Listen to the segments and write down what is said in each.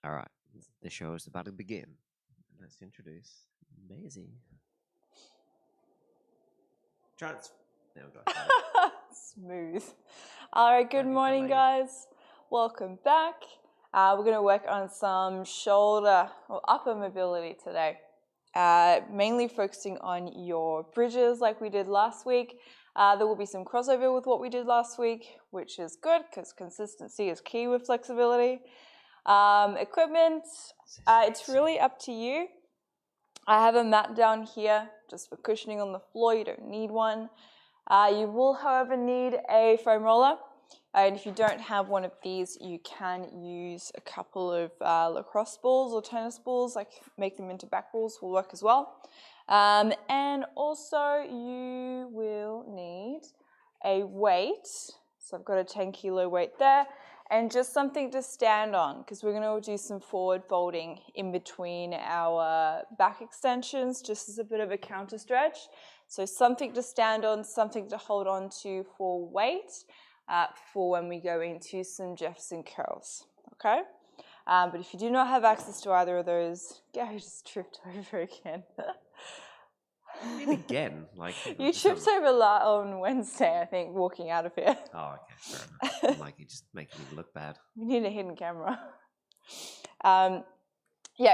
All right, the show is about to begin. Let's introduce Maisie. Trans. No, Smooth. All right, good Don't hit the morning, leg. guys. Welcome back. We're going to work on some shoulder or upper mobility today, mainly focusing on your bridges like we did last week. There will be some crossover with what we did last week, which is good because consistency is key with flexibility. Equipment, it's really up to you. I have a mat down here just for cushioning on the floor. You don't need one. You will, however, need a foam roller. And if you don't have one of these, you can use a couple of lacrosse balls or tennis balls, like make them into back balls, will work as well. And also you will need a weight. So I've got a 10-kilo weight there. And just something to stand on, because we're going to do some forward folding in between our back extensions, just as a bit of a counter stretch. So something to stand on, something to hold on to for weight, for when we go into some Jefferson curls, okay? But if you do not have access to either of those, Gary just tripped over again. I mean, again, like you tripped over on Wednesday, I think, walking out of here. Oh, okay, fair enough. I'm like, you're just making me look bad. We need a hidden camera. Yeah,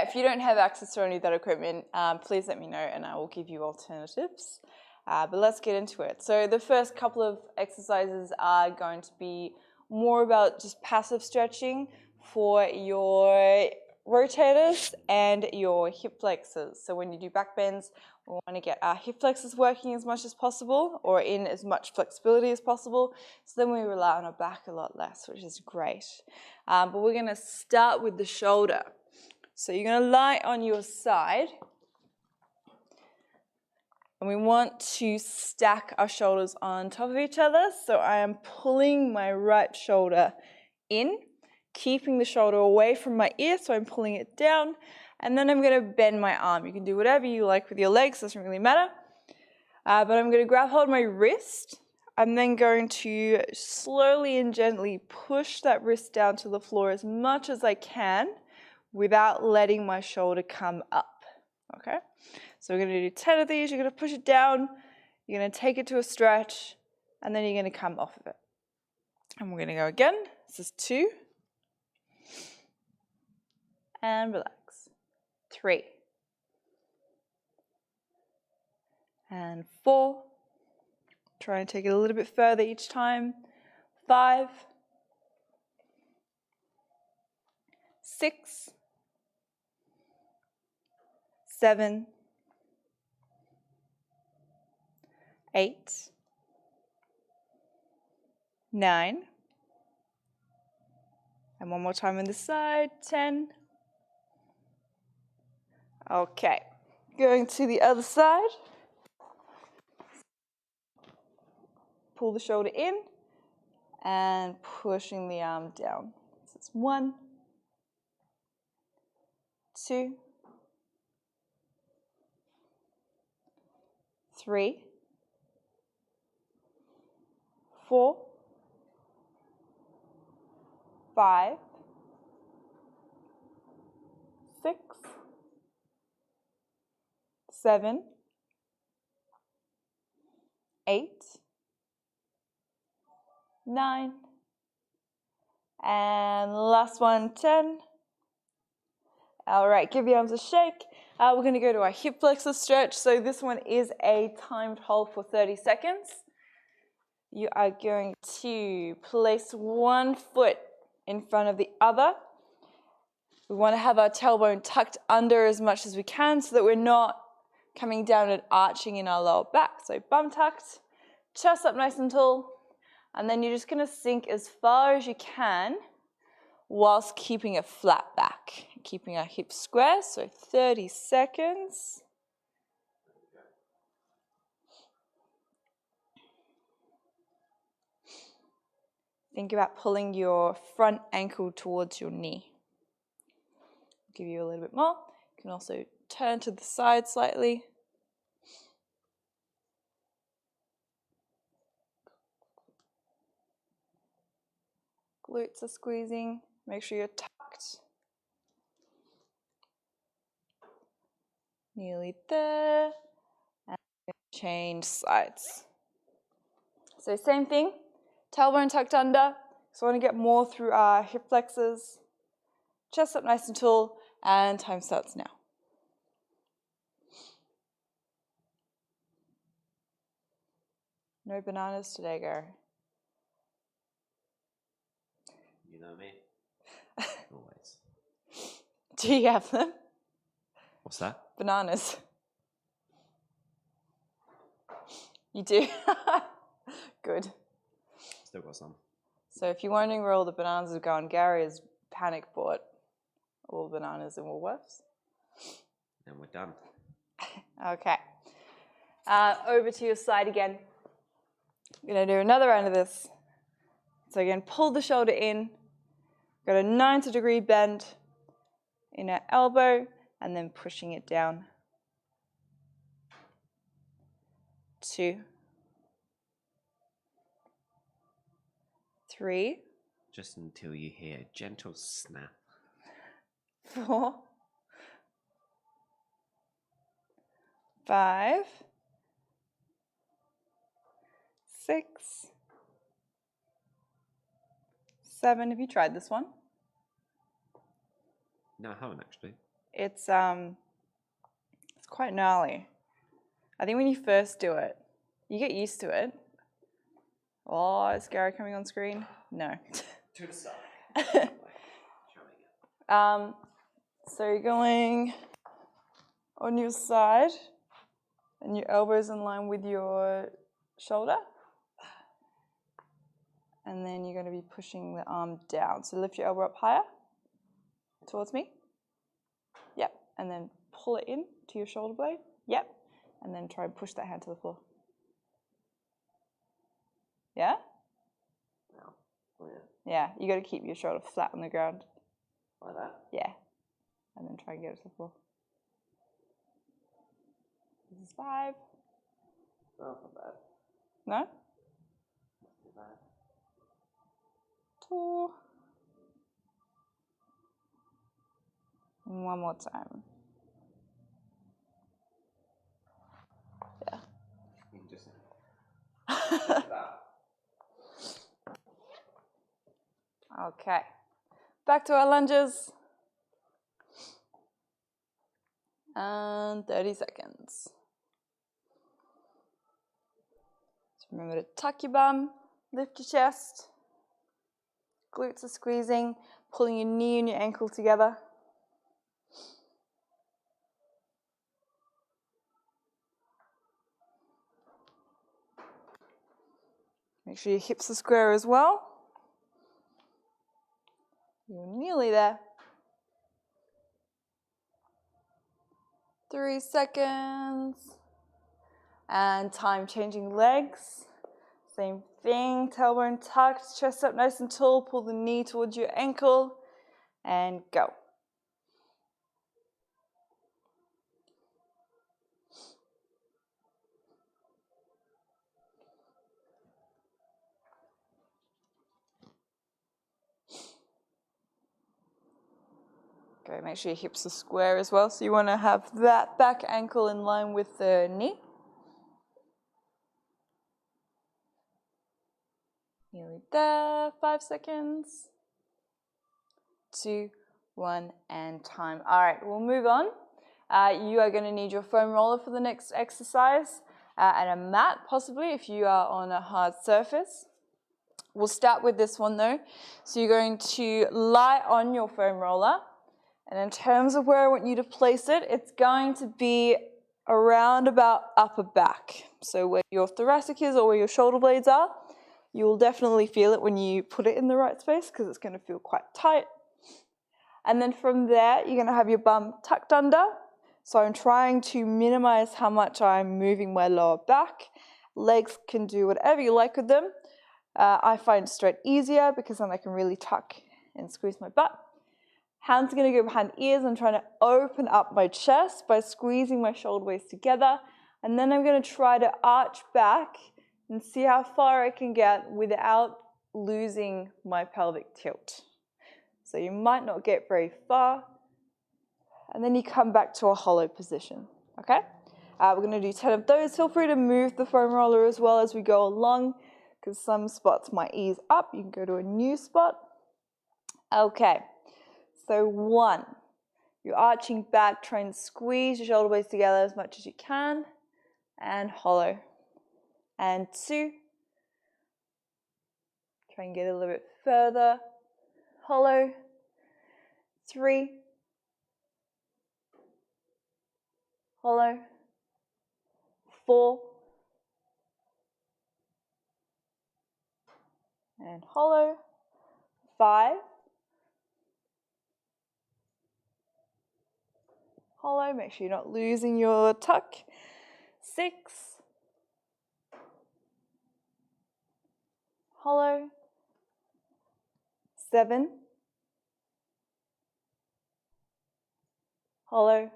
if you don't have access to any of that equipment, please let me know and I will give you alternatives. But let's get into it. So the first couple of exercises are going to be more about just passive stretching for your rotators and your hip flexors. So when you do back bends, we want to get our hip flexors working as much as possible or in as much flexibility as possible. So then we rely on our back a lot less, which is great. But we're going to start with the shoulder. So you're going to lie on your side. And we want to stack our shoulders on top of each other. So I am pulling my right shoulder in, keeping the shoulder away from my ear, so I'm pulling it down. And then I'm going to bend my arm. You can do whatever you like with your legs, doesn't really matter. But I'm going to grab hold of my wrist. I'm then going to slowly and gently push that wrist down to the floor as much as I can without letting my shoulder come up, okay? So we're going to do 10 of these. You're going to push it down. You're going to take it to a stretch, and then you're going to come off of it. And we're going to go again. This is 2. And relax. 3. And 4. Try and take it a little bit further each time. 5. 6. 7. 8. 9. And one more time on this side. 10. Okay. Going to the other side. Pull the shoulder in and pushing the arm down. So it's 1, 2, 3, 4, 5, 6, 7, 8, 9, and last one, 10. All right, give your arms a shake. We're going to go to our hip flexor stretch. So this one is a timed hold for 30 seconds. You are going to place one foot in front of the other. We want to have our tailbone tucked under as much as we can so that we're not coming down and arching in our lower back. So bum tucked, chest up nice and tall, and then you're just going to sink as far as you can whilst keeping a flat back, keeping our hips square. So 30 seconds. Think about pulling your front ankle towards your knee. Give you a little bit more. You can also turn to the side slightly. Glutes are squeezing. Make sure you're tucked. Nearly there. And change sides. So same thing, tailbone tucked under. So I want to get more through our hip flexors. Chest up nice and tall, and time starts now. No bananas today, Gary. You know me. Always. Do you have them? What's that? Bananas. You do? Good. Still got some. So if you're wondering where all the bananas have gone, Gary has panic bought all the bananas in Woolworths. And we're done. Okay. Over to your side again. I'm going to do another round of this. So again, pull the shoulder in. Got a 90-degree bend in our elbow, and then pushing it down. 2, 3, Just until you hear a gentle snap. 4, 5, 6, 7. Have you tried this one? No, I haven't actually. It's quite gnarly. I think when you first do it, you get used to it. Oh, is Gary coming on screen? No. To the side. So you're going on your side, and your elbow's in line with your shoulder. And then you're going to be pushing the arm down. So lift your elbow up higher towards me. Yep. And then pull it in to your shoulder blade. Yep. And then try and push that hand to the floor. Yeah? No. Oh, yeah. Yeah, you got to keep your shoulder flat on the ground. Like that? Yeah. And then try and get it to the floor. This is 5. Oh, not bad. No? Not too bad. 2. And one more time. Yeah. You can just that. Okay. Back to our lunges. And 30 seconds. So remember to tuck your bum, lift your chest. Glutes are squeezing, pulling your knee and your ankle together. Make sure your hips are square as well. You're nearly there. 3 seconds. And time changing legs. Same thing, tailbone tucked, chest up nice and tall, pull the knee towards your ankle, and go. Okay, make sure your hips are square as well. So you want to have that back ankle in line with the knee. Nearly there, 5 seconds. 2, 1, and time. All right, we'll move on. You are going to need your foam roller for the next exercise and a mat, possibly, if you are on a hard surface. We'll start with this one, though. So you're going to lie on your foam roller. And in terms of where I want you to place it, it's going to be around about upper back. So where your thoracic is or where your shoulder blades are, you will definitely feel it when you put it in the right space because it's going to feel quite tight. And then from there, you're going to have your bum tucked under. So I'm trying to minimize how much I'm moving my lower back. Legs can do whatever you like with them. I find straight easier because then I can really tuck and squeeze my butt. Hands are going to go behind the ears. I'm trying to open up my chest by squeezing my shoulder blades together. And then I'm going to try to arch back and see how far I can get without losing my pelvic tilt. So you might not get very far. And then you come back to a hollow position. Okay? We're going to do 10 of those. Feel free to move the foam roller as well as we go along, because some spots might ease up. You can go to a new spot. Okay, so 1. You're arching back, try and squeeze your shoulder blades together as much as you can, and hollow. And 2, try and get a little bit further, hollow. 3, hollow. 4, and hollow. 5, hollow. Make sure you're not losing your tuck. 6, hollow. 7, hollow.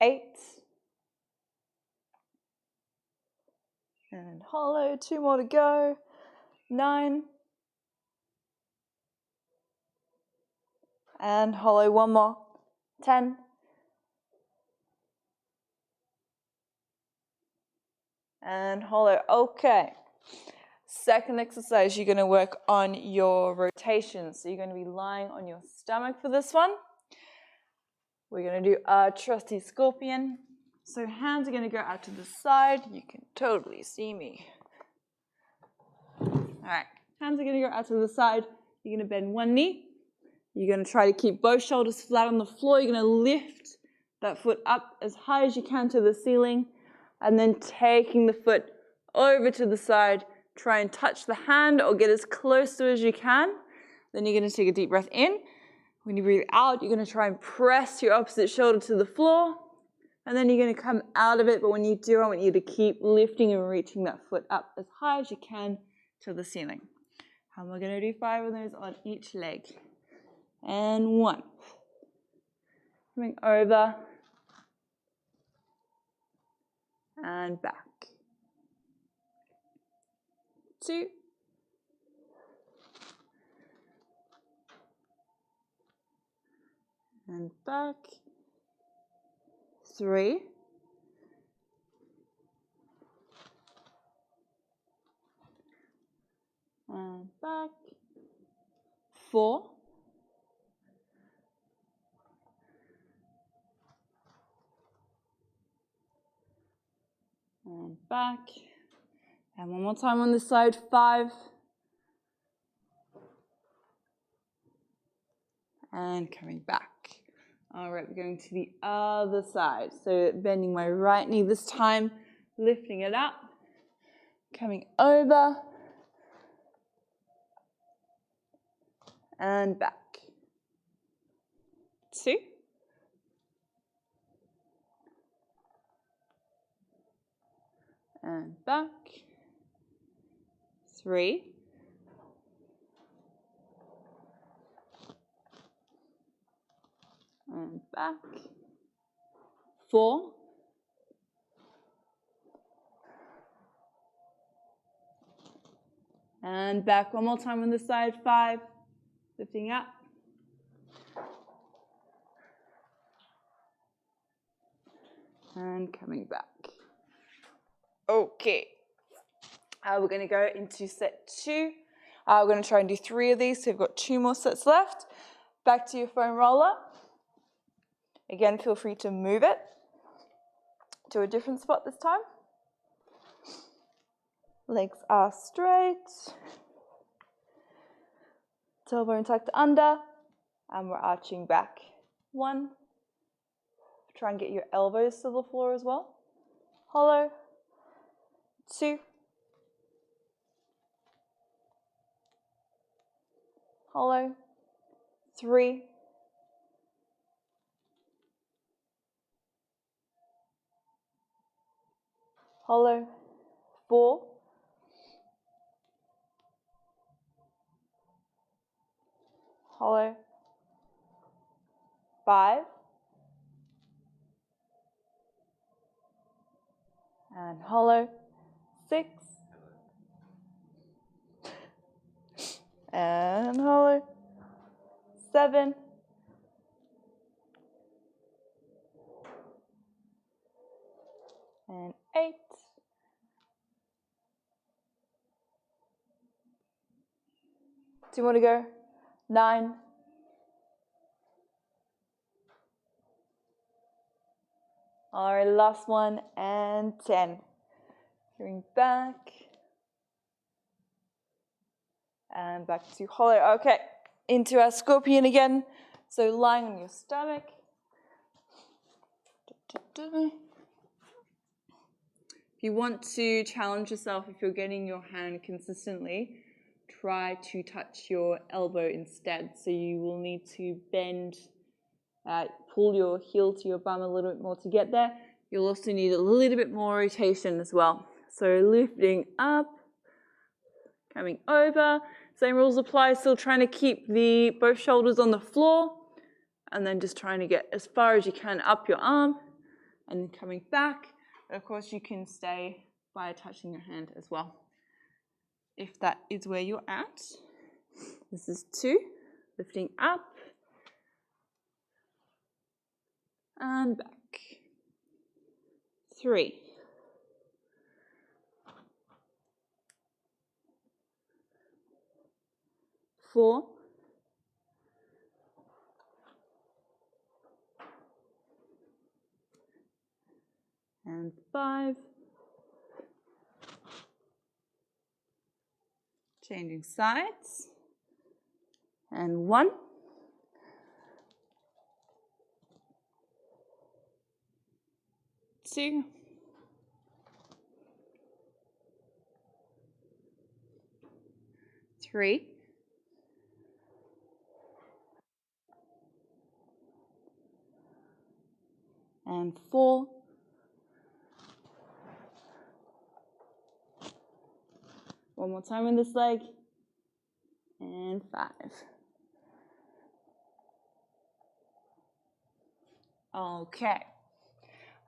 8, and hollow. 2 more to go. 9, and hollow. 1 more. 10, and hollow. Okay. Second exercise, you're going to work on your rotation. So you're going to be lying on your stomach for this one. We're going to do a trusty scorpion. So hands are going to go out to the side. You can totally see me. All right, hands are going to go out to the side. You're going to bend one knee. You're going to try to keep both shoulders flat on the floor. You're going to lift that foot up as high as you can to the ceiling, and then taking the foot over to the side. Try and touch the hand or get as close to as you can. Then you're going to take a deep breath in. When you breathe out, you're going to try and press your opposite shoulder to the floor. And then you're going to come out of it. But when you do, I want you to keep lifting and reaching that foot up as high as you can to the ceiling. And we're going to do 5 of those on each leg. And 1. Coming over. And back. 2. And back. 3. And back. 4. And back. And one more time on this side. 5. And coming back. All right, we're going to the other side. So bending my right knee this time, lifting it up, coming over, and back. 2. And back. 3. And back. 4. And back one more time on this side. 5. Lifting up. And coming back. Okay. We're going to go into set 2. We're going to try and do 3 of these. So we've got 2 more sets left. Back to your foam roller. Again, feel free to move it to a different spot this time. Legs are straight. Tailbone tucked under. And we're arching back. 1. Try and get your elbows to the floor as well. Hollow. 2. Hollow. 3. Hollow. 4. Hollow. 5. And hollow. 6. And hollow. 7. and 8. Two more to go. 9. All right, last one, and 10. Going back. And back to hollow. Okay, into our scorpion again. So lying on your stomach. If you want to challenge yourself, if you're getting your hand consistently, try to touch your elbow instead. So you will need to bend, pull your heel to your bum a little bit more to get there. You'll also need a little bit more rotation as well. So lifting up, coming over. Same rules apply, still trying to keep both shoulders on the floor, and then just trying to get as far as you can up your arm, and then coming back. But of course, you can stay by touching your hand as well, if that is where you're at. This is 2, lifting up, and back. 3. 4. And 5. Changing sides. And 1. 2. 3. And 4. One more time in this leg. And 5. Okay.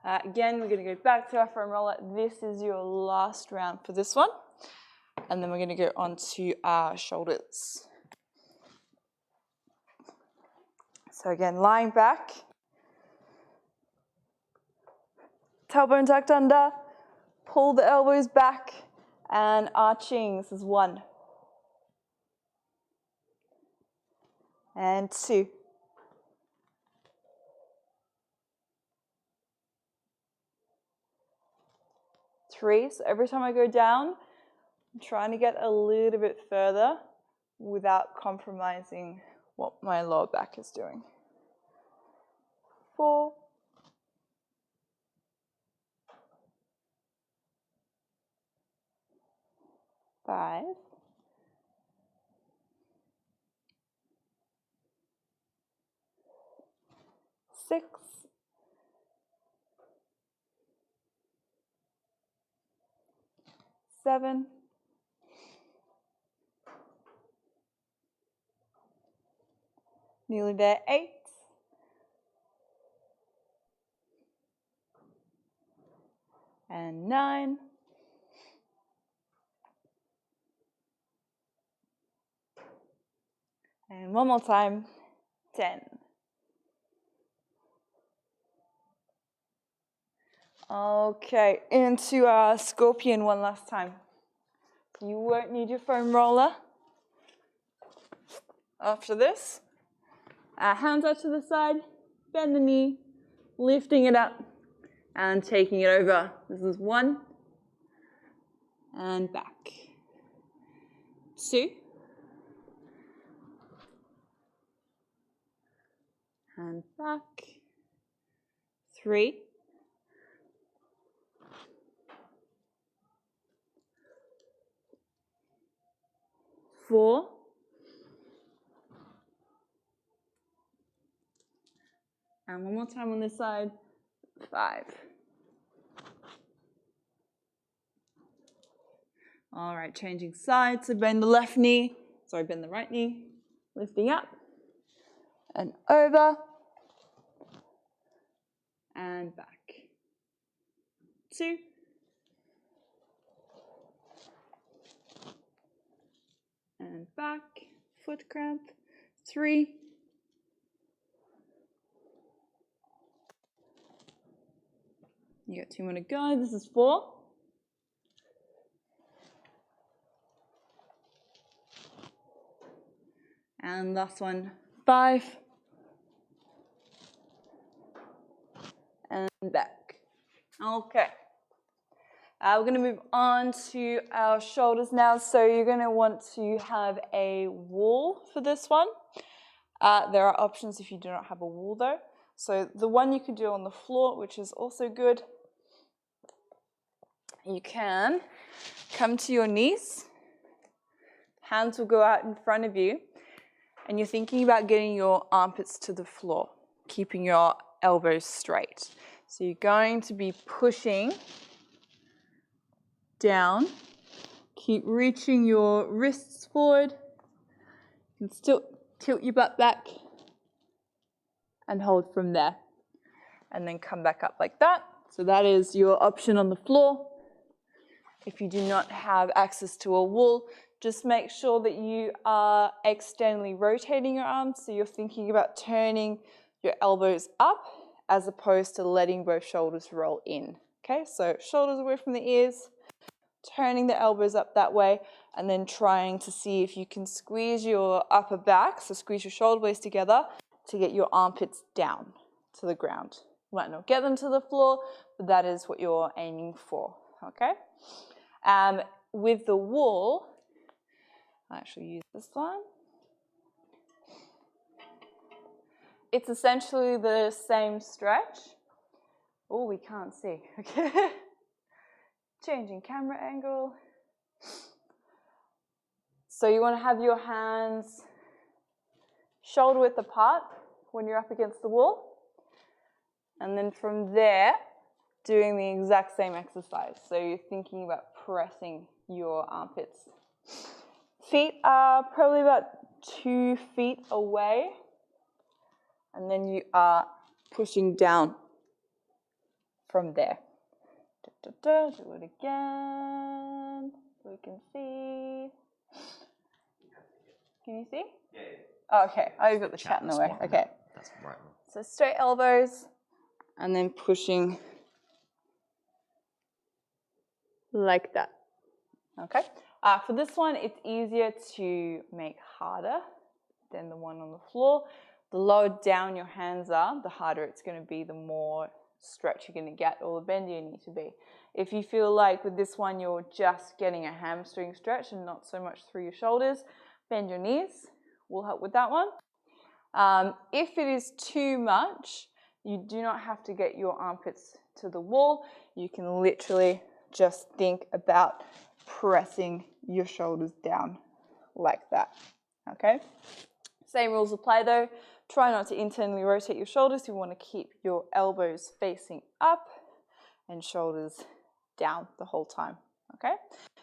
Again, we're going to go back to our foam roller. This is your last round for this one. And then we're going to go on to our shoulders. So again, lying back. Tailbone tucked under. Pull the elbows back and arching. This is 1. And 2. Three. So every time I go down, I'm trying to get a little bit further without compromising what my lower back is doing. 4. 5. 6. 7. 8. And 9. And one more time, 10. Okay, into our scorpion one last time. You won't need your foam roller after this. Hands out to the side, bend the knee, lifting it up and taking it over. This is 1 and back. 2 and back. 3 4 and one more time on this side. 5. All right, changing sides. So bend the right knee, lifting up and over and back. 2 and back, foot cramp. 3 You got 2 more to go. This is 4. And last one, 5. And back. Okay. We're going to move on to our shoulders now. So you're going to want to have a wool for this one. There are options if you do not have a wool though. So the one you can do on the floor, which is also good, you can come to your knees. Hands will go out in front of you. And you're thinking about getting your armpits to the floor, keeping your elbows straight. So you're going to be pushing down. Keep reaching your wrists forward. You can still tilt your butt back and hold from there. And then come back up like that. So that is your option on the floor. If you do not have access to a wool, just make sure that you are externally rotating your arms. So you're thinking about turning your elbows up as opposed to letting both shoulders roll in. Okay, so shoulders away from the ears, turning the elbows up that way, and then trying to see if you can squeeze your upper back, so squeeze your shoulder blades together to get your armpits down to the ground. You might not get them to the floor, but that is what you're aiming for, okay? With the wool, I actually use this one. It's essentially the same stretch. Oh, we can't see, okay? Changing camera angle. So you want to have your hands shoulder width apart when you're up against the wall. And then from there, doing the exact same exercise. So you're thinking about pressing your armpits. Feet are probably about 2 feet away. And then you are pushing down from there. Do it again so we can see. Can you see? Yeah. Oh, okay. Oh, you've got the chat in the way. Okay. That's right. So straight elbows and then pushing like that. Okay. For this one, it's easier to make harder than the one on the floor. The lower down your hands are, the harder it's going to be, the more stretch you're going to get or the bend you need to be. If you feel like with this one you're just getting a hamstring stretch and not so much through your shoulders, bend your knees. Will help with that one. If it is too much, you do not have to get your armpits to the wall. You can literally just think about pressing your shoulders down like that. Okay? Same rules apply though. Try not to internally rotate your shoulders. You want to keep your elbows facing up and shoulders down the whole time. Okay?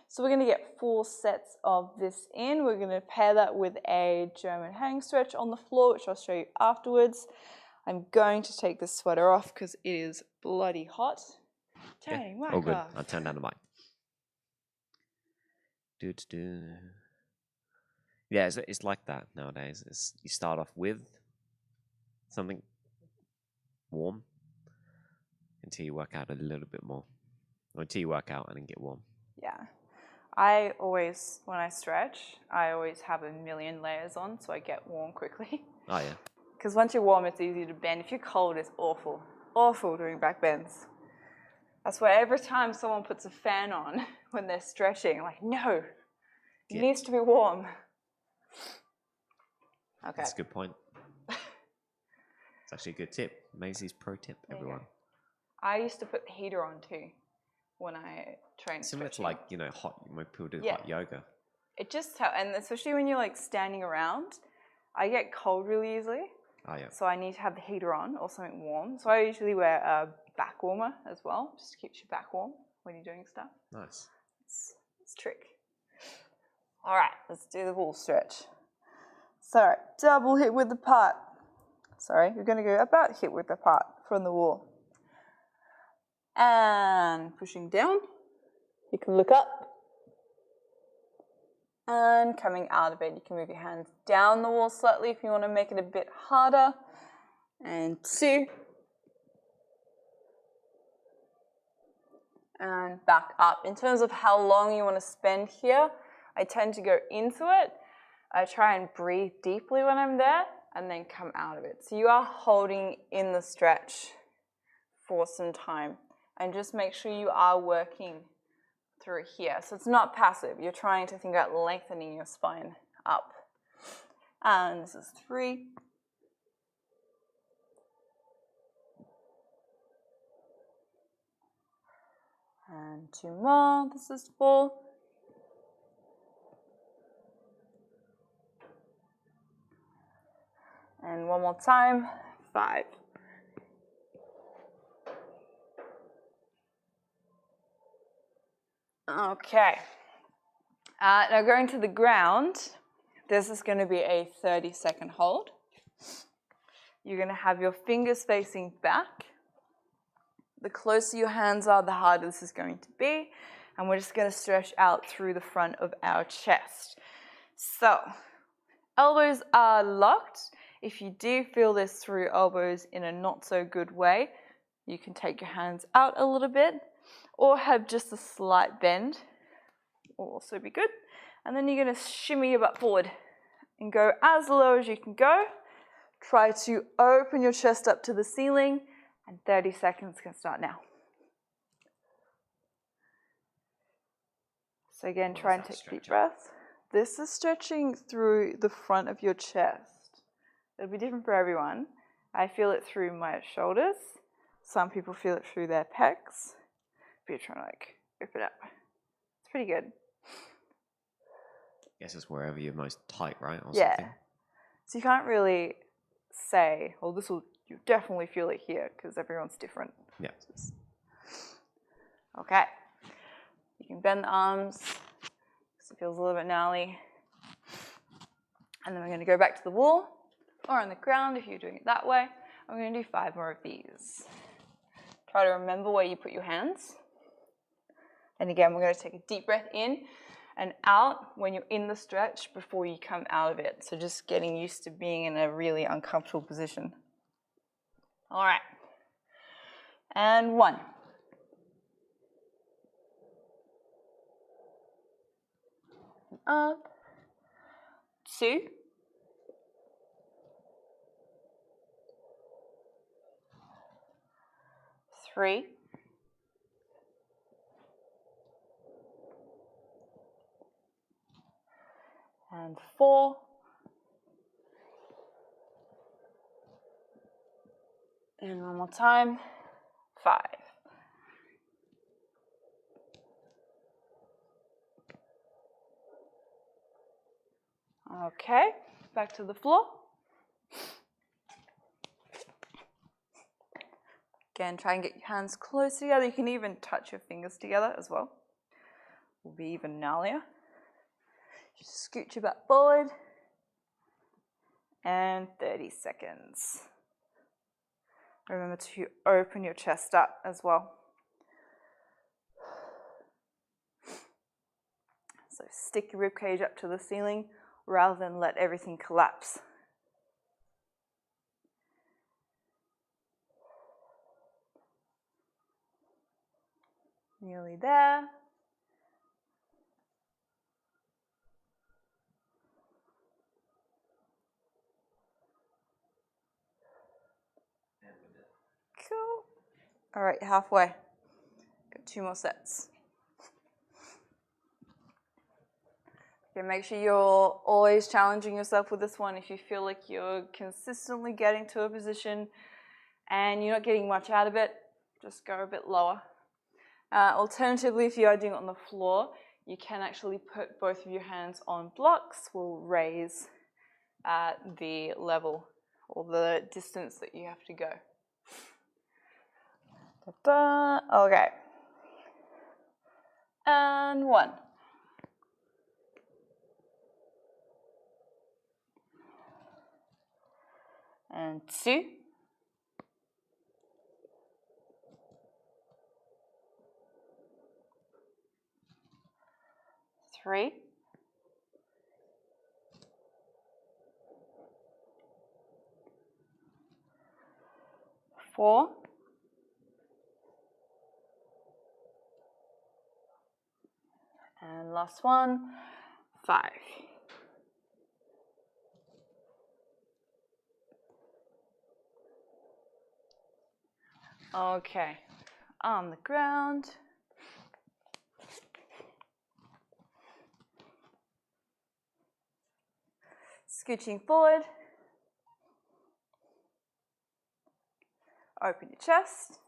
So we're going to get 4 sets of this in. We're going to pair that with a German hang stretch on the floor, which I'll show you afterwards. I'm going to take this sweater off because it is bloody hot. Turning mic all good. off. I'll turn down the mic. Yeah, it's like that nowadays. You start off with something warm until you work out a little bit more. Or until you work out and then get warm. Yeah. I always, when I stretch, I always have a million layers on so I get warm quickly. Oh, yeah. Because once you're warm, it's easy to bend. If you're cold, it's awful. Awful doing back bends. That's why every time someone puts a fan on when they're stretching, I'm like, no, it needs to be warm. Okay. That's a good point. It's actually a good tip. Maisie's pro tip, everyone. I used to put the heater on too when I trained. Similar to stretching. like, hot, when people do Yeah. hot yoga. It just helps, and especially when you're like standing around, I get cold really easily. Oh, yeah. So I need to have the heater on or something warm. So I usually wear a back warmer as well, just keeps your back warm when you're doing stuff. Nice. It's a trick. All right, let's do the wall stretch. So double hip width apart. Sorry, you're going to go about hip width apart from the wall. And pushing down. You can look up. And coming out of it, you can move your hands down the wall slightly if you want to make it a bit harder. And 2. and back up. In terms of how long you want to spend here, I tend to go into it. I try and breathe deeply when I'm there and then come out of it. So you are holding in the stretch for some time, and just make sure you are working through here. So it's not passive. You're trying to think about lengthening your spine up. And this is 3. And 2 more. This is 4. And one more time, 5. Okay. Now going to the ground, this is going to be a 30-second hold. You're going to have your fingers facing back. The closer your hands are, the harder this is going to be. And we're just going to stretch out through the front of our chest. So, elbows are locked. If you do feel this through your elbows in a not so good way, you can take your hands out a little bit or have just a slight bend. Will also be good. And then you're going to shimmy your butt forward and go as low as you can go. Try to open your chest up to the ceiling, and 30 seconds can start now. So again, try and take deep breaths. This is stretching through the front of your chest. It'll be different for everyone. I feel it through my shoulders. Some people feel it through their pecs. But you're trying to like open it up. It's pretty good. I guess it's wherever you're most tight, right? Or Yeah. something. So you can't really say, well, this will, you definitely feel it here, because everyone's different. Yeah. Okay. You can bend the arms, because it feels a little bit gnarly. And then we're going to go back to the wall, or on the ground if you're doing it that way. I'm going to do 5 more of these. Try to remember where you put your hands. And again, we're going to take a deep breath in and out when you're in the stretch before you come out of it. So just getting used to being in a really uncomfortable position. All right. And 1. Up. 2. 3. And 4. And one more time, 5. Okay, back to the floor. Again, try and get your hands close together. You can even touch your fingers together as well. Will be even gnarlier. Just scoot your butt forward. And 30 seconds. Remember to open your chest up as well. So stick your ribcage up to the ceiling rather than let everything collapse. Nearly there. Cool. All right, halfway. Got 2 more sets. Okay, make sure you're always challenging yourself with this one. If you feel like you're consistently getting to a position and you're not getting much out of it, just go a bit lower. Alternatively, if you are doing it on the floor, you can actually put both of your hands on blocks. Will raise the level or the distance that you have to go. Okay. And 1. And 2. 3. 4. And last one, 5. Okay, on the ground. Scooching forward. Open your chest.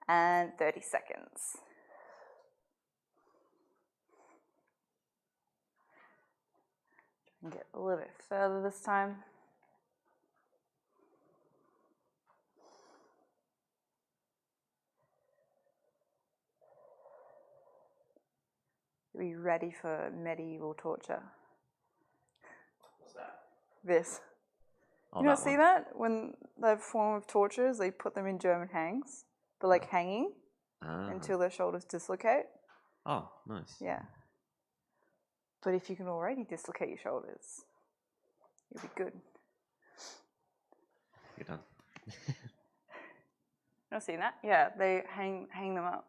And 30 seconds. And get a little bit further this time. Are you ready for medieval torture? What's that? This. Oh, You not that see one. that? When the form of torture is they put them in German hangs, but like hanging until their shoulders dislocate. Oh, nice. Yeah. But if you can already dislocate your shoulders, you'll be good. You're done. Not seen that? Yeah, they hang them up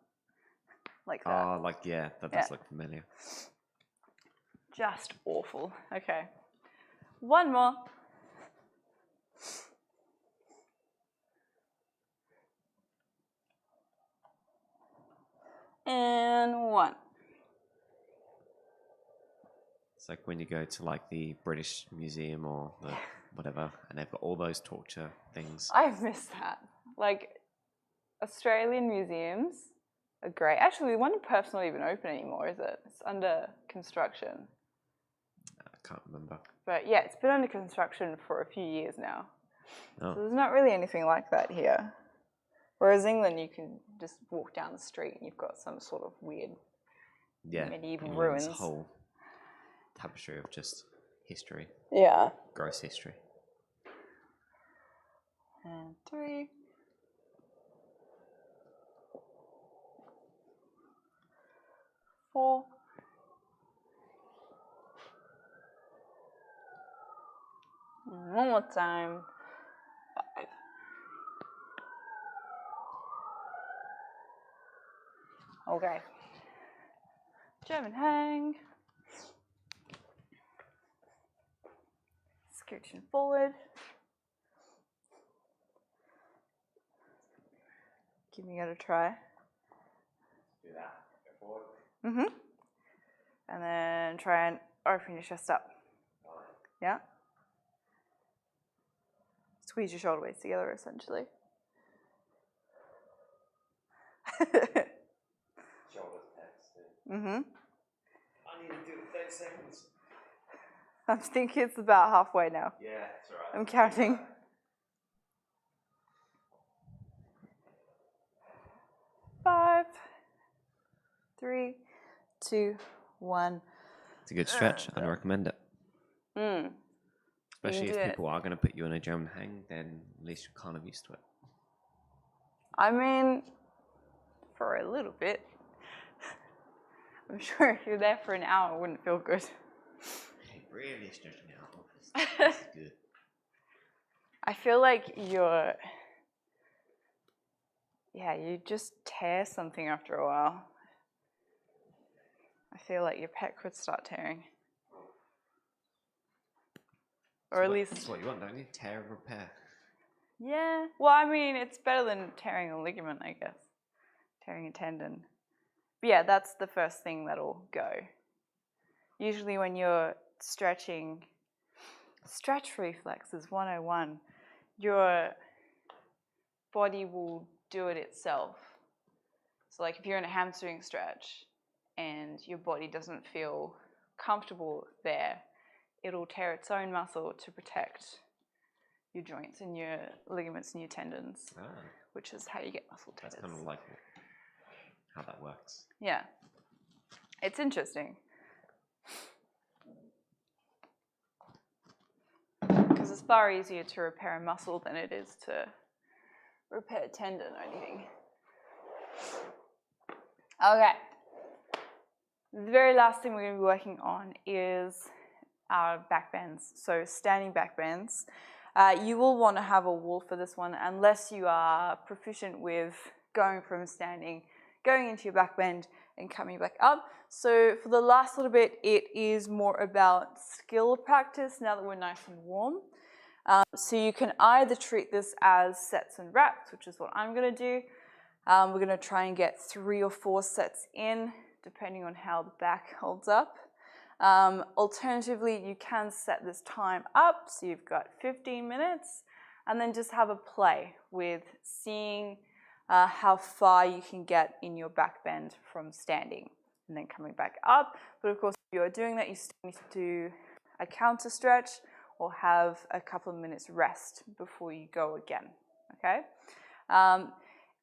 like that. Oh, like, yeah, that does look familiar. Just awful. Okay. One more. And 1. It's like when you go to like the British Museum or the whatever, and they've got all those torture things. I've missed that. Like, Australian museums are great. Actually, the one in Perth's not even open anymore, is it? It's under construction. I can't remember. But yeah, it's been under construction for a few years now. Oh. So there's not really anything like that here. Whereas England, you can just walk down the street and you've got some sort of weird medieval England's ruins. whole tapestry of just history. Yeah. Gross history. And 3. 4. One more time. 5. Okay. German hang. Scooching forward. Giving it a try. Do that. Go forward. Mm-hmm. And then try and open your chest up. Yeah? Squeeze your shoulder blades together, essentially. Shoulders, pecs. Mm-hmm. I need to do it 30 seconds. I think it's about halfway now. Yeah, it's alright. I'm counting. 5, 3, 2, 1. It's a good stretch. I'd recommend it. Especially if people are going to put you in a German hang, then at least you're kind of used to it. I mean, for a little bit. I'm sure if you're there for an hour, it wouldn't feel good. Hey, really stretching out. This is good. I feel like you just tear something after a while. I feel like your pec could start tearing. Or at least... That's what you want, don't you? Tear and repair. Yeah. Well, I mean, it's better than tearing a ligament, I guess. Tearing a tendon. But yeah, that's the first thing that'll go. Usually when you're stretching, stretch reflexes 101, your body will do it itself. So like if you're in a hamstring stretch and your body doesn't feel comfortable there, it'll tear its own muscle to protect your joints and your ligaments and your tendons, which is how you get muscle tears. That's kind of like how that works. Yeah. It's interesting. Because it's far easier to repair a muscle than it is to repair a tendon or anything. Okay. The very last thing we're going to be working on is our back bends. So standing back bends. You will want to have a wall for this one unless you are proficient with going from standing, going into your back bend, and coming back up. So for the last little bit, it is more about skill practice now that we're nice and warm. So you can either treat this as sets and reps, which is what I'm going to do. We're going to try and get 3 or 4 sets in, depending on how the back holds up. Alternatively, you can set this time up, so you've got 15 minutes, and then just have a play with seeing how far you can get in your back bend from standing and then coming back up. But of course, if you're doing that, you still need to do a counter stretch or have a couple of minutes rest before you go again, okay?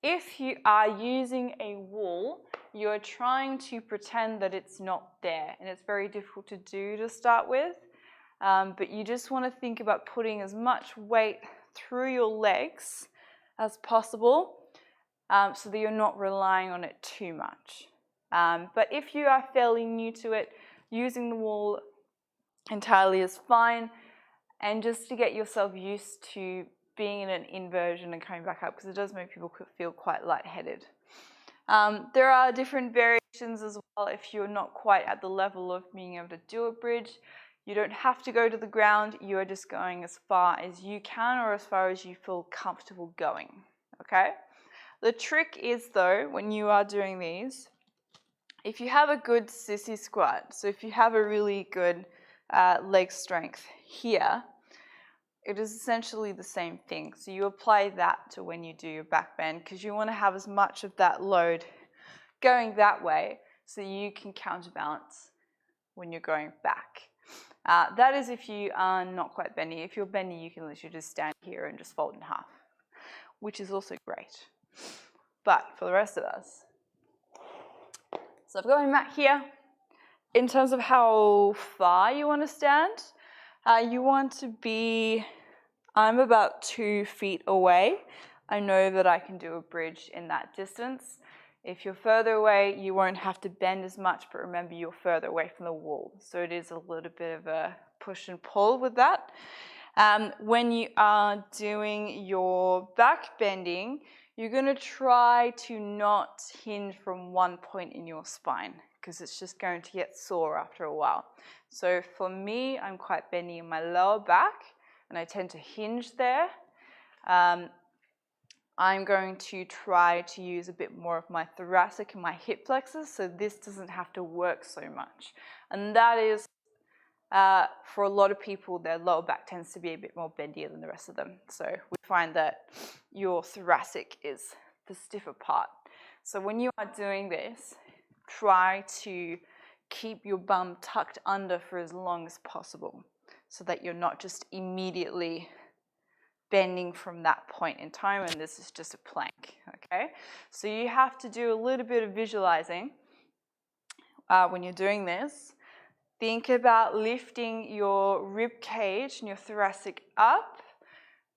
If you are using a wall, you're trying to pretend that it's not there, and it's very difficult to do to start with, but you just want to think about putting as much weight through your legs as possible so that you're not relying on it too much. But if you are fairly new to it, using the wall entirely is fine, and just to get yourself used to being in an inversion and coming back up, because it does make people feel quite lightheaded. There are different variations as well if you're not quite at the level of being able to do a bridge. You don't have to go to the ground, you are just going as far as you can or as far as you feel comfortable going, okay? The trick is though, when you are doing these, if you have a good sissy squat, so if you have a really good leg strength here, it is essentially the same thing. So you apply that to when you do your back bend, because you want to have as much of that load going that way so you can counterbalance when you're going back. That is if you are not quite bendy. If you're bendy, you can literally just stand here and just fold in half, which is also great. But for the rest of us, so I've got my mat here. In terms of how far you want to stand, you want to be, I'm about 2 feet away. I know that I can do a bridge in that distance. If you're further away, you won't have to bend as much, but remember you're further away from the wall. So it is a little bit of a push and pull with that. When you are doing your back bending, you're going to try to not hinge from one point in your spine, because it's just going to get sore after a while. So for me, I'm quite bendy in my lower back, and I tend to hinge there. I'm going to try to use a bit more of my thoracic and my hip flexors, so this doesn't have to work so much. And that is, for a lot of people, their lower back tends to be a bit more bendier than the rest of them. So we find that your thoracic is the stiffer part. So when you are doing this, try to keep your bum tucked under for as long as possible so that you're not just immediately bending from that point in time, and this is just a plank, okay? So you have to do a little bit of visualizing when you're doing this. Think about lifting your rib cage and your thoracic up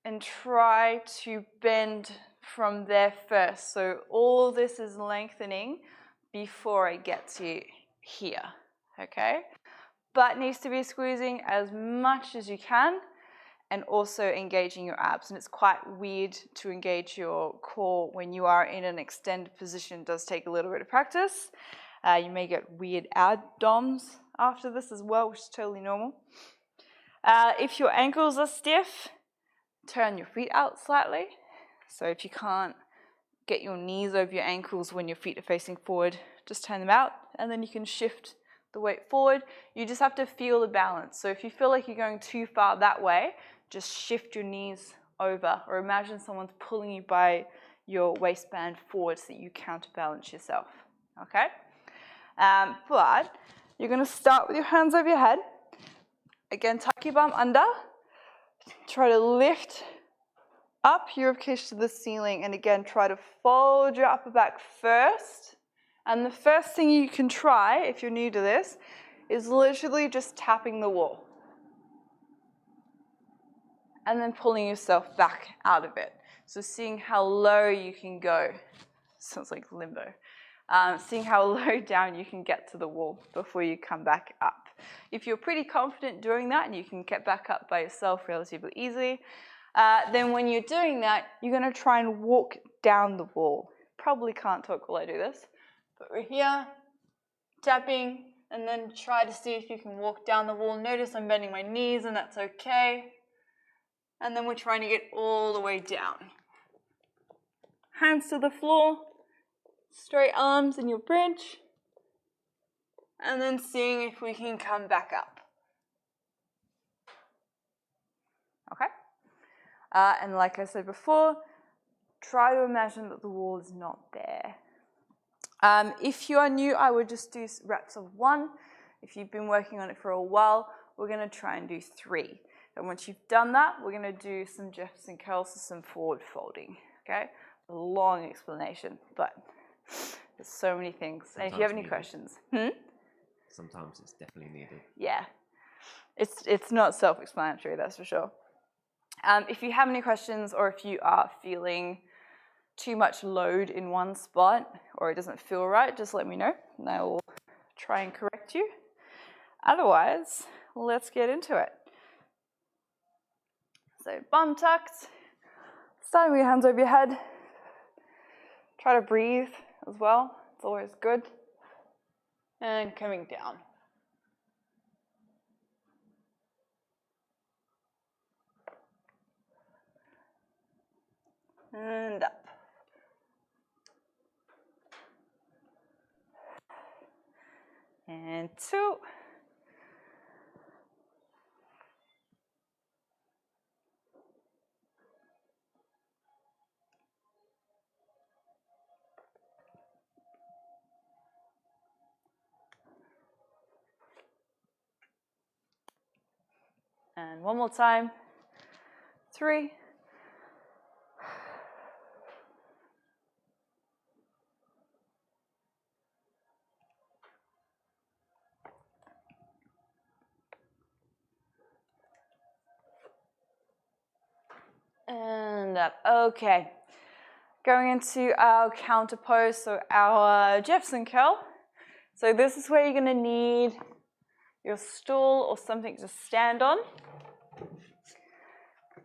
and try to bend from there first. So all this is lengthening before it gets to here, okay? Butt needs to be squeezing as much as you can, and also engaging your abs. And it's quite weird to engage your core when you are in an extended position. It does take a little bit of practice. You may get weird abdoms after this as well, which is totally normal. If your ankles are stiff, turn your feet out slightly. So if you can't get your knees over your ankles when your feet are facing forward, just turn them out, and then you can shift the weight forward. You just have to feel the balance. So if you feel like you're going too far that way, just shift your knees over, or imagine someone's pulling you by your waistband forward so that you counterbalance yourself, okay? But you're going to start with your hands over your head. Again, tuck your bum under. Try to lift up your ribcage to the ceiling, and again, try to fold your upper back first. And the first thing you can try, if you're new to this, is literally just tapping the wall. And then pulling yourself back out of it. So seeing how low you can go. Sounds like limbo. Seeing how low down you can get to the wall before you come back up. If you're pretty confident doing that and you can get back up by yourself relatively easily, then when you're doing that, you're going to try and walk down the wall. Probably can't talk while I do this, but we're here. tapping, and then try to see if you can walk down the wall. Notice I'm bending my knees, and that's okay. And then we're trying to get all the way down. Hands to the floor, straight arms in your bridge, and then seeing if we can come back up. Okay? And like I said before, try to imagine that the wall is not there. If you are new, I would just do reps of 1. If you've been working on it for a while, we're going to try and do 3. And once you've done that, we're going to do some Jefferson curls, so some forward folding. Okay? A long explanation, but there's so many things. And if you have any questions, sometimes it's definitely needed. Yeah, it's not self-explanatory, that's for sure. If you have any questions, or if you are feeling too much load in one spot, or it doesn't feel right, just let me know, and I will try and correct you. Otherwise, let's get into it. So bum tucked, starting with your hands over your head. Try to breathe as well, it's always good. And coming down. And up. And 2. And one more time. 3. And up. Okay. Going into our counter pose, so our Jefferson curl. So this is where you're going to need your stool or something to stand on.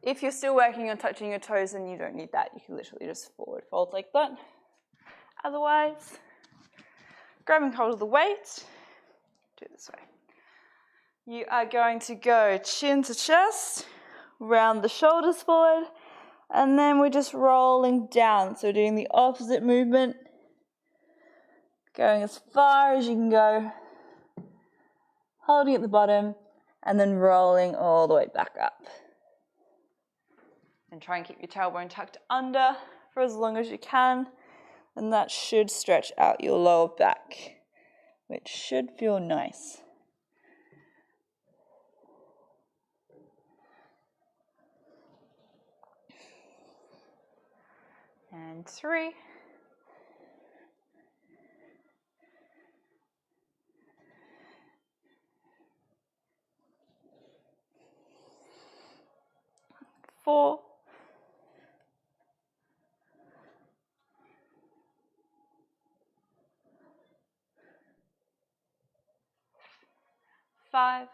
If you're still working on touching your toes, then you don't need that. You can literally just forward fold like that. Otherwise, grabbing hold of the weight, do it this way. You are going to go chin to chest, round the shoulders forward, and then we're just rolling down. So doing the opposite movement, going as far as you can go, holding at the bottom, and then rolling all the way back up. And try and keep your tailbone tucked under for as long as you can, and that should stretch out your lower back, which should feel nice. And 3. 4. 5.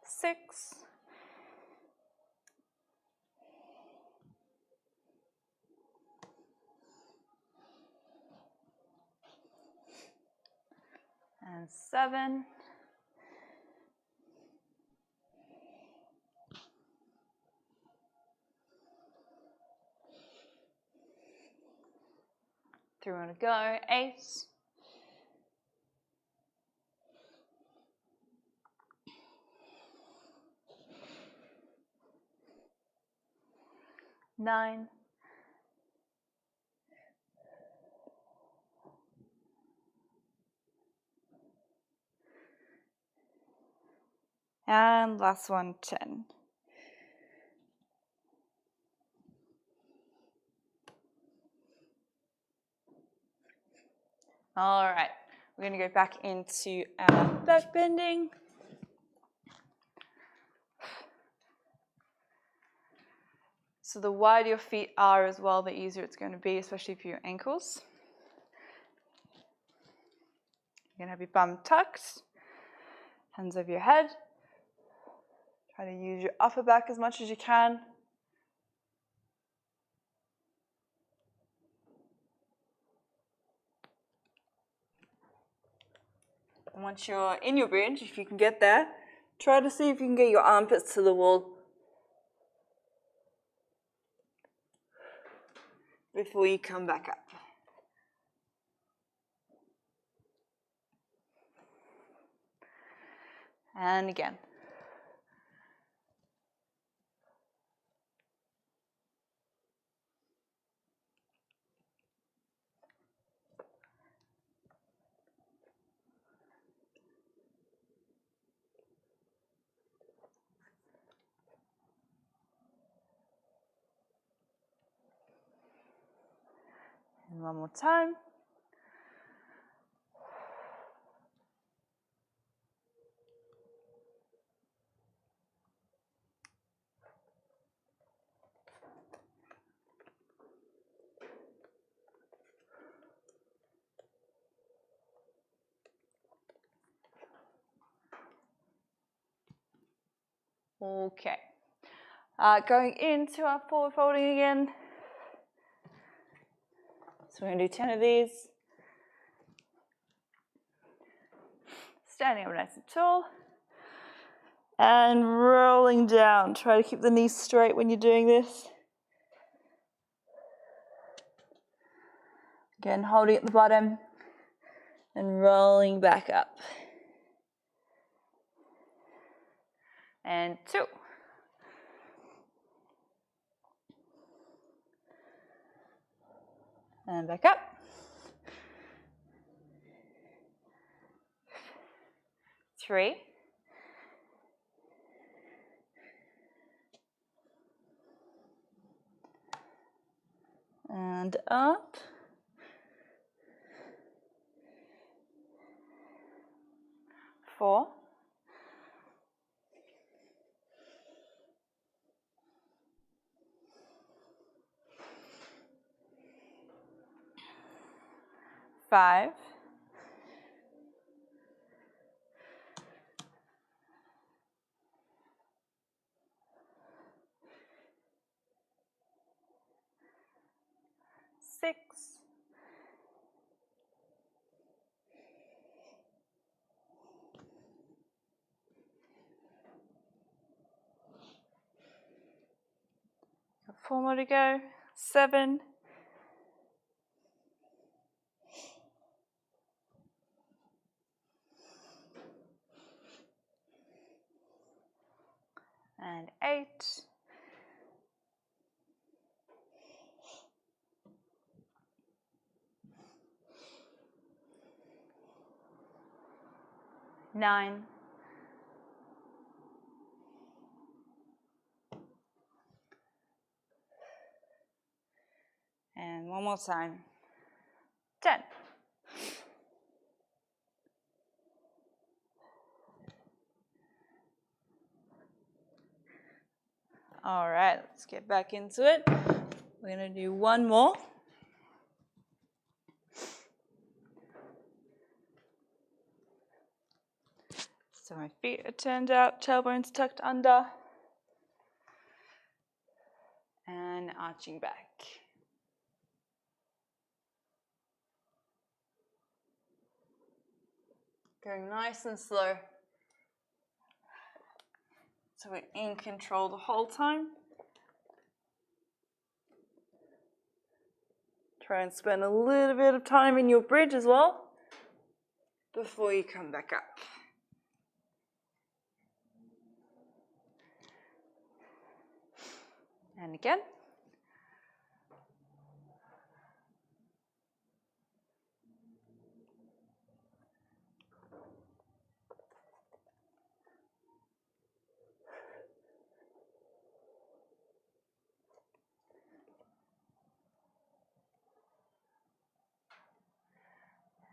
6. 7. 3 more to go. 8. 9. 10. Last one, 10. All right, we're going to go back into our back bending. So the wider your feet are as well, the easier it's going to be, especially for your ankles. You're going to have your bum tucked, hands over your head. Try to use your upper back as much as you can. And once you're in your bridge, if you can get there, try to see if you can get your armpits to the wall before you come back up. And again. And one more time. Okay. Going into our forward folding again. So we're going to do 10 of these. Standing up nice and tall. And rolling down. Try to keep the knees straight when you're doing this. Again, holding at the bottom and rolling back up. And 2. And back up. 3. And up. 4. 5. 6. 4 more to go. 7. And 8. 9. And one more time. 10. All right, let's get back into it. We're going to do one more. So my feet are turned out, tailbones tucked under, and arching back. Going nice and slow. So we're in control the whole time. Try and spend a little bit of time in your bridge as well before you come back up. And again.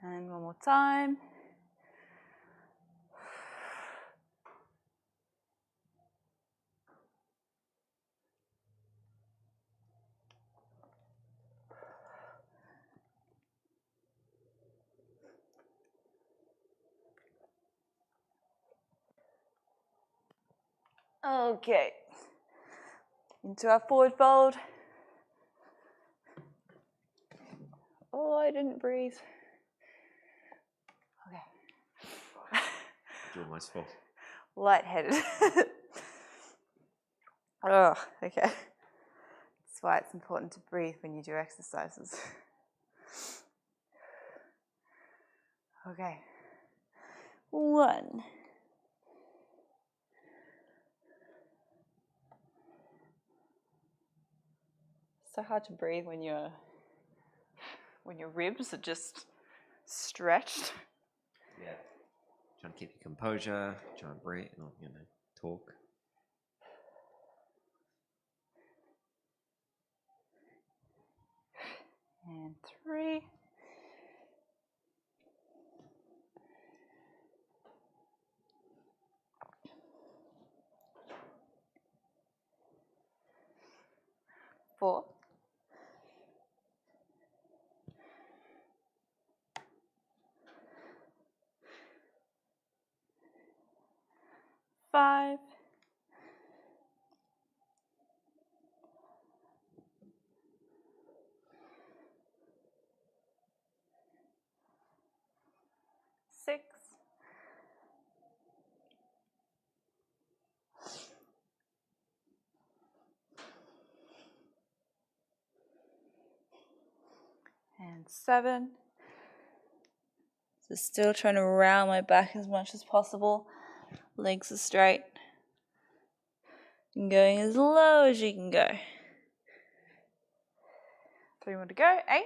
And one more time. Okay. Into our forward fold. Oh, I didn't breathe. Okay. You're almost full. Lightheaded. Oh, okay. That's why it's important to breathe when you do exercises. Okay. 1. So hard to breathe when your ribs are just stretched. Yeah. Trying to keep your composure, try and breathe, not, talk. And 3. Four. 5. 6. And 7. So still trying to round my back as much as possible. Legs are straight. And going as low as you can go. 3 more to go. 8.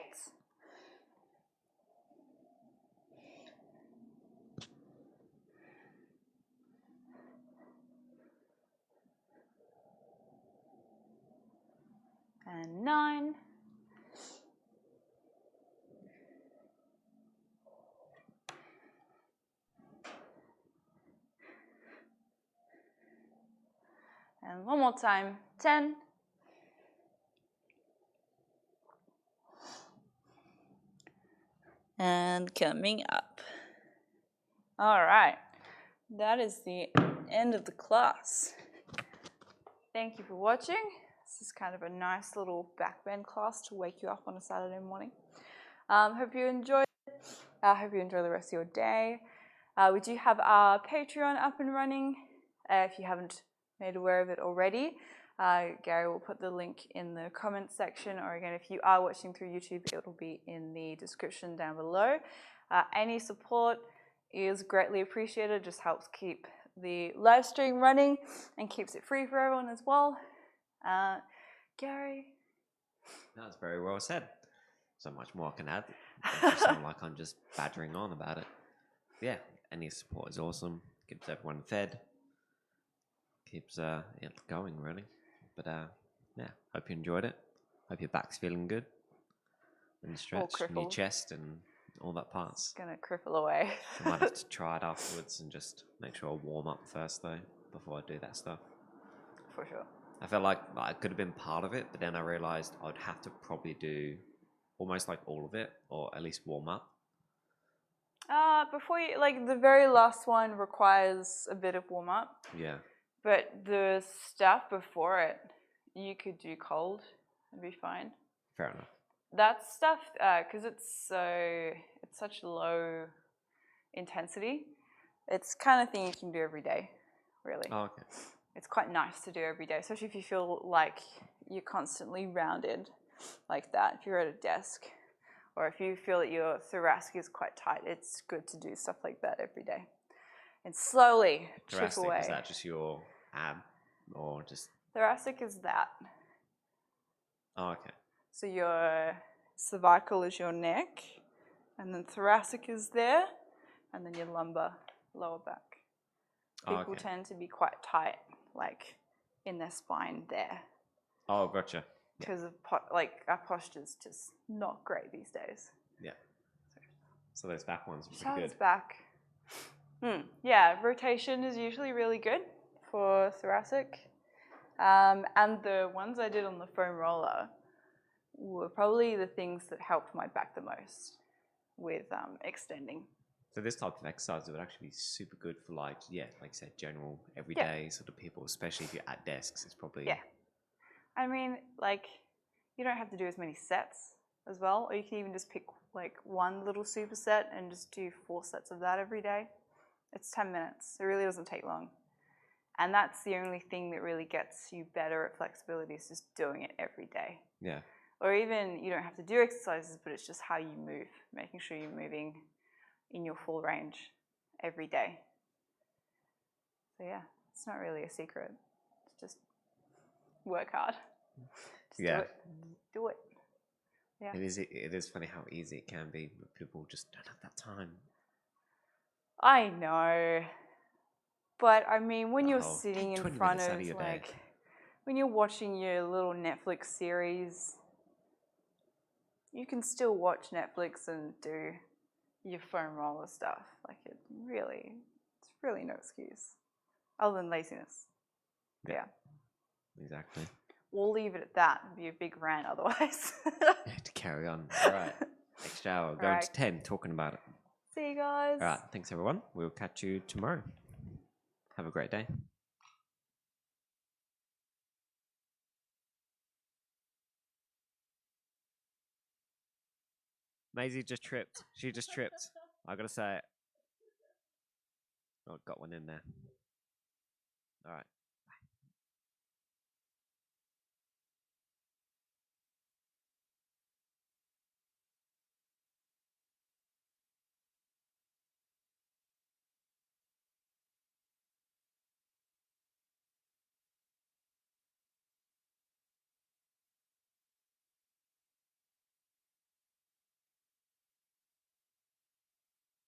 And 9. And one more time. 10. And coming up. All right. That is the end of the class. Thank you for watching. This is kind of a nice little backbend class to wake you up on a Saturday morning. Hope you enjoyed it. I hope you enjoy the rest of your day. We do have our Patreon up and running. If you haven't made aware of it already, Gary will put the link in the comments section, or again, if you are watching through YouTube, it will be in the description down below. Any support is greatly appreciated, just helps keep the live stream running and keeps it free for everyone as well. Gary? That's very well said. So much more I can add. It just sound like I'm just badgering on about it. Yeah, any support is awesome. Keeps everyone fed. Keeps it going, really. But yeah, hope you enjoyed it. Hope your back's feeling good. And stretched, and your chest and all that parts. It's gonna cripple away. I might have to try it afterwards and just make sure I warm up first, though, before I do that stuff. For sure. I felt like I could have been part of it, but then I realized I'd have to probably do almost like all of it, or at least warm up. Before you, like the very last one requires a bit of warm up. Yeah. But the stuff before it, you could do cold and be fine. Fair enough. That stuff, because it's such low intensity, it's kind of thing you can do every day, really. Oh, okay. It's quite nice to do every day, especially if you feel like you're constantly rounded like that, if you're at a desk, or if you feel that your thoracic is quite tight, it's good to do stuff like that every day. And slowly chip away. Is that just your ab, or just... Thoracic is that. Oh, okay. So your cervical is your neck, and then thoracic is there, and then your lumbar, lower back. People tend to be quite tight, like in their spine there. Oh, gotcha. Because of our posture's just not great these days. Yeah. So those back ones are Shout pretty us good. back. Yeah, rotation is usually really good for thoracic. And the ones I did on the foam roller were probably the things that helped my back the most with extending. So this type of exercise would actually be super good for like you said, general Yeah. everyday sort of people, especially if you're at desks. It's probably Yeah. I mean, like, you don't have to do as many sets as well, or you can even just pick like one little superset and just do 4 sets of that every day. It's 10 minutes. It really doesn't take long. And that's the only thing that really gets you better at flexibility, is just doing it every day. Yeah. Or even you don't have to do exercises, but it's just how you move, making sure you're moving in your full range every day. So yeah, it's not really a secret. It's just work hard. Just Yeah. do it. Do it. Yeah. It is funny how easy it can be, but people just don't have that time. I know. But I mean, when you're Oh, sitting take in 20 front minutes out of of your day. like, when you're watching your little Netflix series, you can still watch Netflix and do your foam roller stuff. Like it's really no excuse, other than laziness. Yeah. Exactly. We'll leave it at that. It'd be a big rant otherwise. To carry on. All right. Next hour, going Alright. to 10, talking about it. See you guys. All right. Thanks, everyone. We'll catch you tomorrow. Have a great day. Maisie just tripped. She just tripped. I gotta say it. Oh, got one in there. All right.